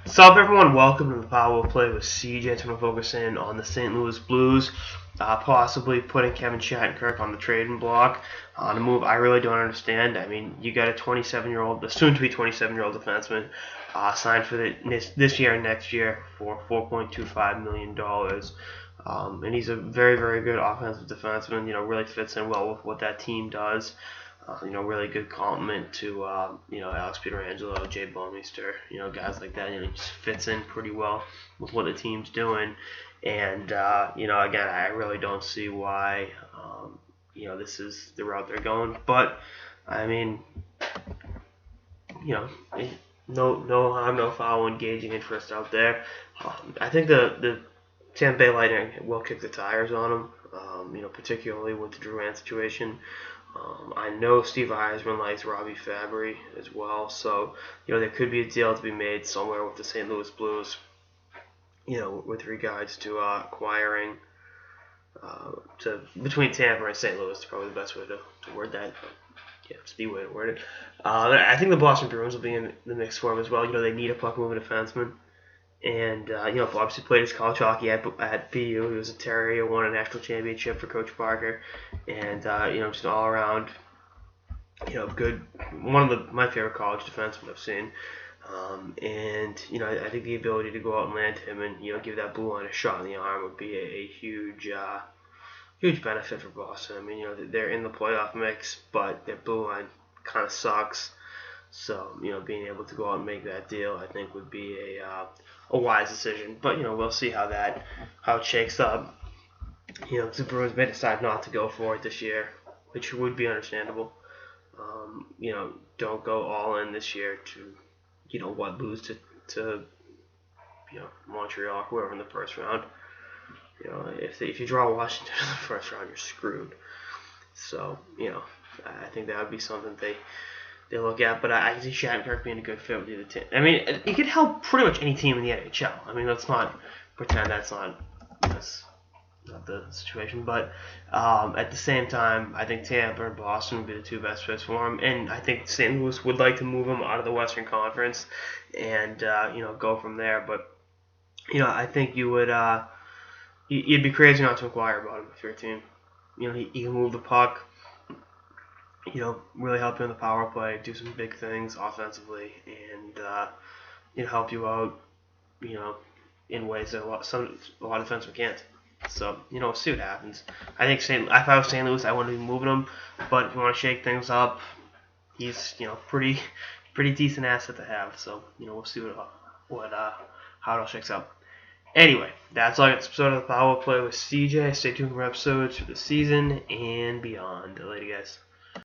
Sup, everyone? Welcome to the Power Play with CJ. It's going to focus in on the St. Louis Blues, possibly putting Kevin Shattenkirk on the trading block on a move I really don't understand. I mean, you got a 27-year-old, the soon-to-be 27-year-old defenseman signed for this year and next year for $4.25 million. And he's a very, very good offensive defenseman. Really fits in well with what that team does. Really good compliment to, Alex Pietrangelo, Jay Bumeister, guys like that. He just fits in pretty well with what the team's doing. And, again, I really don't see why, this is the route they're going. But, I mean, no harm, no foul, engaging interest out there. I think the Tampa Bay Lightning will kick the tires on them, particularly with the Drouin situation. I know Steve Eisman likes Robbie Fabry as well, so there could be a deal to be made somewhere with the St. Louis Blues, with regards to acquiring between Tampa and St. Louis. Is probably the best way to word that. Yeah, it's the way to word it. I think the Boston Bruins will be in the mix for him as well. They need a puck-moving defenseman. And, obviously played his college hockey at BU. He was a Terrier, won a national championship for Coach Parker. And, just an all-around, good, one of my favorite college defensemen I've seen. I think the ability to go out and land him and, give that blue line a shot in the arm would be a huge benefit for Boston. I mean, they're in the playoff mix, but their blue line kind of sucks. So, being able to go out and make that deal, I think would be a wise decision. But, we'll see how it shakes up. The Bruins may decide not to go for it this year, which would be understandable. Don't go all in this year to, lose to Montreal or whoever in the first round. If you draw Washington in the first round, you're screwed. So, I think that would be something they look at, but I see Shattenkirk being a good fit with the other team. I mean, it could help pretty much any team in the NHL. I mean, let's not pretend that's not the situation. But at the same time, I think Tampa and Boston would be the two best fits for him, and I think St. Louis would like to move him out of the Western Conference and go from there. But I think you would you'd be crazy not to inquire about him if you're a team. He can move the puck. Really help you on the power play, do some big things offensively, and help you out, in ways that a lot of defensemen can't. So, see what happens. I think if I was St. Louis, I wouldn't be moving him, but if you want to shake things up, he's, pretty decent asset to have. So, we'll see how it all shakes up. Anyway, that's all I got this episode of the Power Play with CJ. Stay tuned for episodes for the season and beyond. Later, guys.